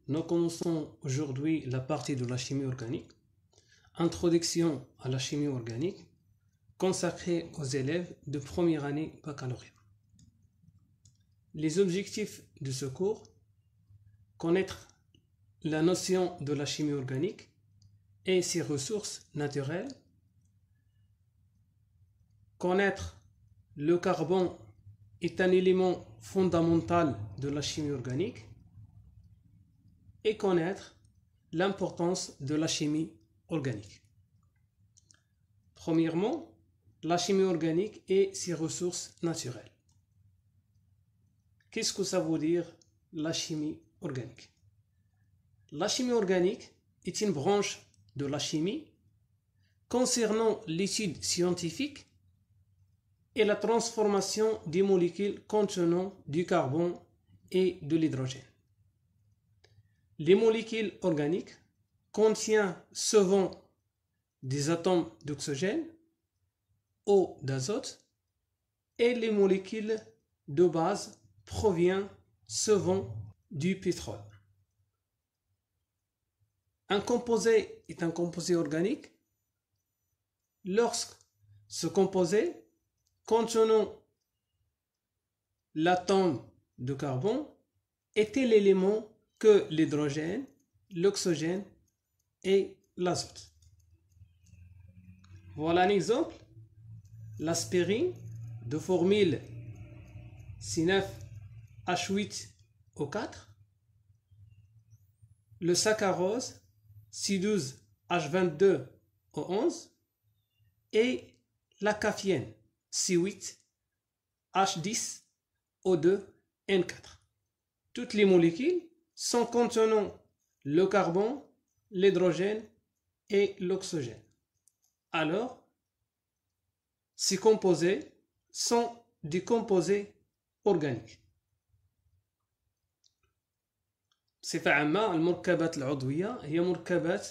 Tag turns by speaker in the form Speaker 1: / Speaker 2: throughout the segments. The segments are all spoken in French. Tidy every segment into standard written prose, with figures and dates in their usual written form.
Speaker 1: Nous commençons aujourd'hui la partie de la chimie organique, introduction à la chimie organique, consacrée aux élèves de première année baccalauréat. Les objectifs de ce cours: connaître la notion de la chimie organique et ses ressources naturelles, connaître le carbone est un élément fondamental de la chimie organique et connaître l'importance de la chimie organique. Premièrement, la chimie organique et ses ressources naturelles. Qu'est-ce que ça veut dire la chimie organique? La chimie organique est une branche de la chimie concernant l'étude scientifique et la transformation des molécules contenant du carbone et de l'hydrogène. Les molécules organiques contiennent souvent des atomes d'oxygène ou d'azote et les molécules de base proviennent souvent du pétrole. Un composé est un composé organique lorsque ce composé contenant l'atome de carbone était l'élément que l'hydrogène, l'oxygène et l'azote. Voilà un exemple: l'aspirine de formule C9H8O4, le saccharose C12H22O11 et la caféine C8H10O2N4. Toutes les molécules sont contenant le carbone, l'hydrogène et l'oxygène. Alors, ces composés sont des composés organiques. بصفة عامة المركبات العضوية هي مركبات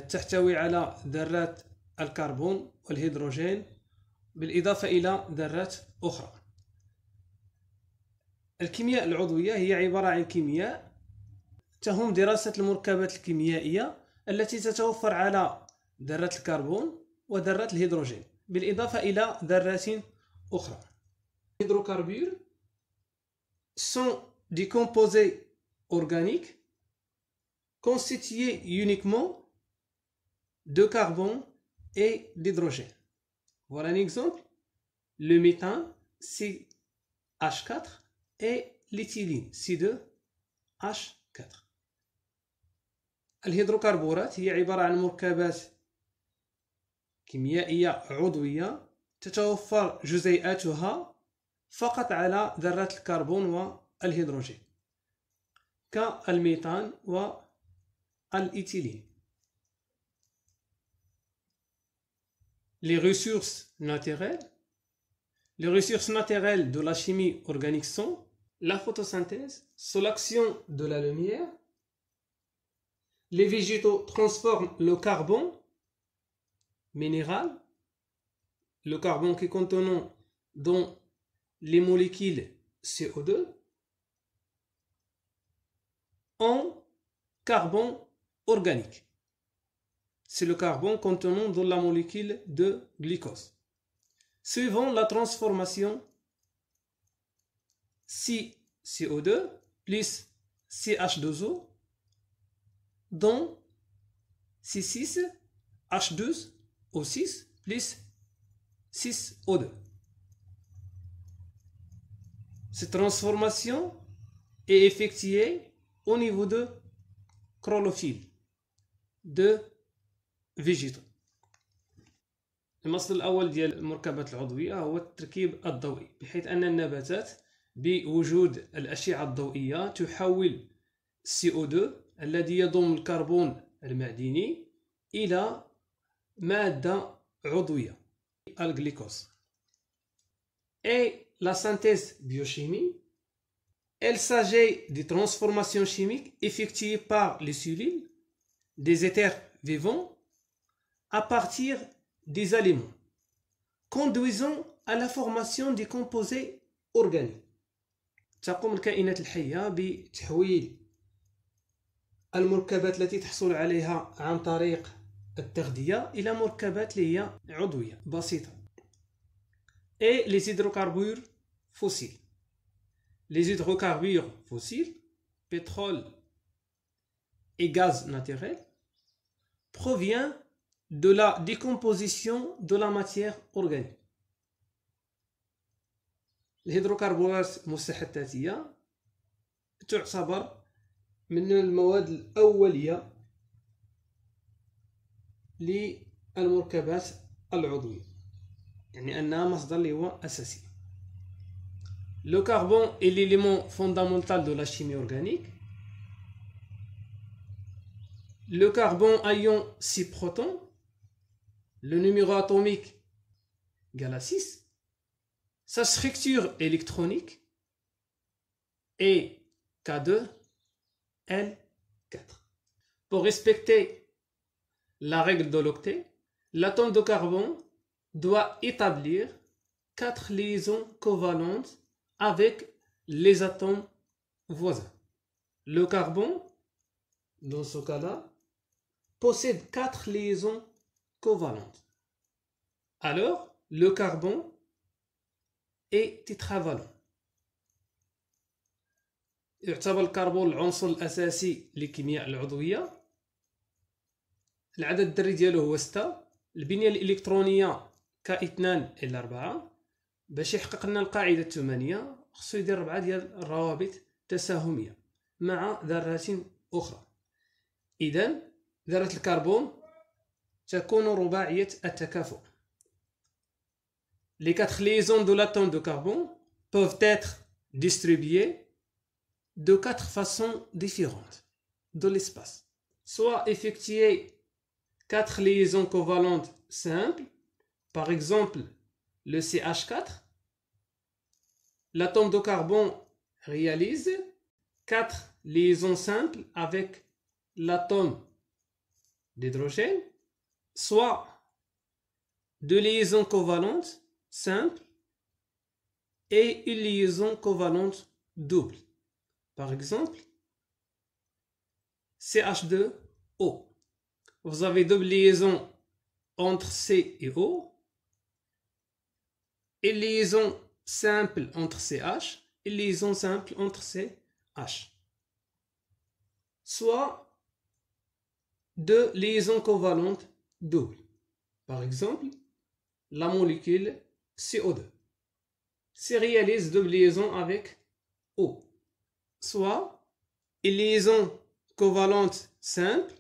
Speaker 1: تحتوي على ذرات الكربون والهيدروجين بالإضافة إلى ذرات أخرى. الكيمياء العضوية هي عبارة عن كيمياء تهم دراسة المركبات الكيميائية التي تتوفر على ذرات الكربون وذرات الهيدروجين بالإضافة إلى ذرات أخرى. Les hydrocarbures sont des composés organiques constitués uniquement de carbone et d'hydrogène. Voilà un exemple: le méthane CH4 et l'éthylène C2H4. الهيدروكربورات هي عبارة عن مركبات كيميائية عضوية تتوفر جزيئاتها فقط على ذرات الكربون والهيدروجين كالميثان والإيثيلين. Les ressources naturelles. Les ressources naturelles de la chimie organique sont la photosynthèse, sous l'action de la lumière. Les végétaux transforment le carbone minéral, le carbone qui est contenant dans les molécules CO2, en carbone organique. C'est le carbone contenant dans la molécule de glucose. Suivant la transformation, CCO2 plus CH2O dans C6H12O6 plus 6O2. Cette transformation est effectuée au niveau de chlorophylle de végétaux. المصدر الأول ديال المركبات العضوية هو التركيب الضوئي، بحيث أن النباتات بوجود الأشعة الضوئية تحول CO2 الذي يضم الكربون المعدني إلى مادة عضوية الجلوكوز. Et la synthèse biochimique, il s'agit de transformations chimiques effectuées par les cellules des êtres vivants à partir des aliments, conduisant à la formation des composés organiques. تقوم الكائنات الحية بتحويل المركبات التي تحصل عليها عن طريق التغذية إلى مركبات اللي هي عضوية بسيطة. Et les hydrocarbures fossiles. Les hydrocarbures fossiles, pétrole et gaz naturel, provient de la décomposition de la matière organique. الهيدروكربونات المستحثاتية تعتبر من المواد الأولية للمركبات العضوية، يعني أنها مصدر اللي هو أساسي. Le carbone est l'élément fondamental de la chimie organique. Le carbone a ion 6 protons, le numéro atomique égale à 6. Sa structure électronique est K2L4. Pour respecter la règle de l'octet, l'atome de carbone doit établir 4 liaisons covalentes avec les atomes voisins. Le carbone, dans ce cas-là, possède 4 liaisons covalentes. Alors, le carbone est tétravalent. يعتبر الكربون العنصر الأساسي للكيمياء العضوية. العدد الذري ديالو هو 6. البنية الإلكترونية K2L4. باش يحقق لنا القاعدة الثمانية خصو يدير 4 ديال الروابط تساهمية مع ذرات أخرى. إذن ذرة الكربون تكون رباعية التكافؤ. Les 4 liaisons de l'atome de carbone peuvent être distribuées de 4 façons différentes de l'espace. Soit effectuer 4 liaisons covalentes simples, par exemple le CH4. L'atome de carbone réalise 4 liaisons simples avec l'atome d'hydrogène, soit 2 liaisons covalentes simples et une liaison covalente double. Par exemple, CH2O. Vous avez double liaison entre C et O, et liaison simple entre CH et liaison simple entre CH. Soit 2 liaisons covalentes doubles. Par exemple, la molécule CO2. C réalise double liaison avec O. Soit une liaison covalente simple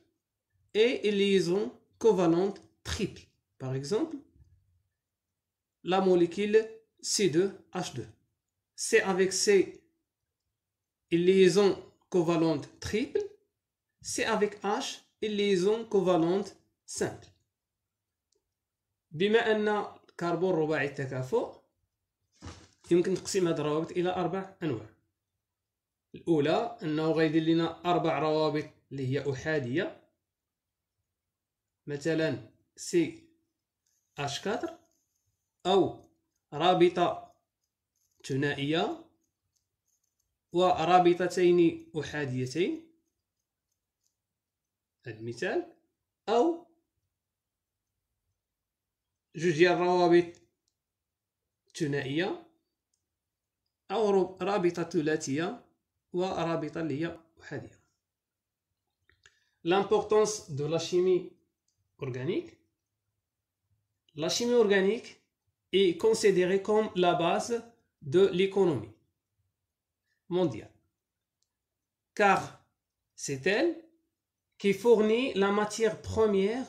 Speaker 1: et une liaison covalente triple. Par exemple, la molécule C2H2. C avec C, une liaison covalente triple. C avec H, une liaison covalente simple. بما أن الكربون رباعي التكافؤ يمكن تقسيم هذه الروابط إلى 4 أنواع. الأولى أنه غيدير لنا 4 روابط اللي هي أحادية، مثلا CH4، أو رابطة ثنائية ورابطتين أحاديتين، هذا المثال، أو جوج ديال الروابط ثنائية، أو رابطة ثلاثية ورابطة اللي هي أحادية. L'importance de la chimie organique. La chimie organique est considérée comme la base de l'économie mondiale, car c'est elle qui fournit la matière première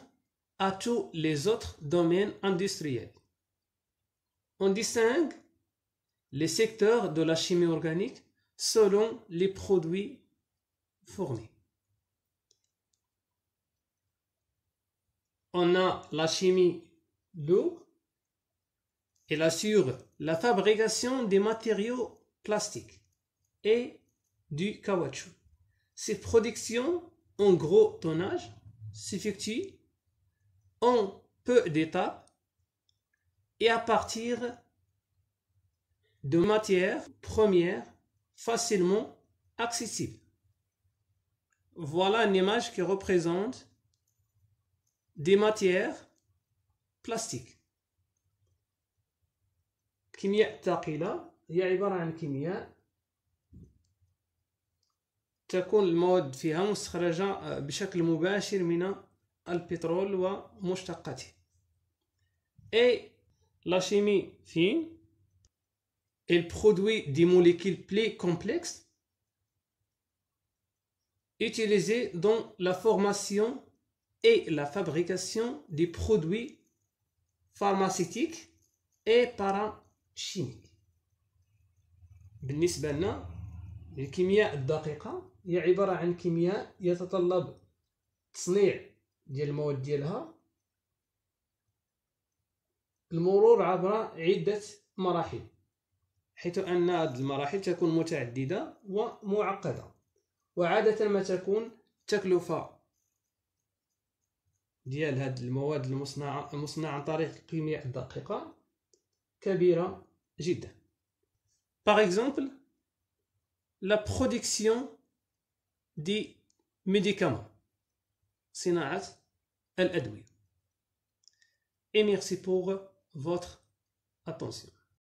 Speaker 1: à tous les autres domaines industriels. On distingue les secteurs de la chimie organique selon les produits fournis. On a la chimie lourde. Elle assure la fabrication des matériaux plastiques et du caoutchouc. Cette production en gros tonnage s'effectue en peu d'étapes et à partir de matières premières facilement accessibles. voilà une image qui représente des matières plastiques. كيمياء ثقيلة هي عبارة عن كيمياء تكون المواد فيها مستخرجة بشكل مباشر من البترول ومشتقاته. Et la chimie fine, elle produit des molécules plus complexes utilisées dans la formation et la fabrication des produits pharmaceutiques et parachimiques. بالنسبة لنا الكيمياء الدقيقة هي عبارة عن كيمياء يتطلب تصنيع ديال المواد ديالها المرور عبر عدة مراحل، حيث أن هذه المراحل تكون متعددة ومعقدة، وعادة ما تكون التكلفة ديال هذه المواد المصنعة عن طريق الكيمياء الدقيقة كبيرة جدا. Par exemple, la production des médicaments, صناعة الأدوية. Et merci pour votre attention.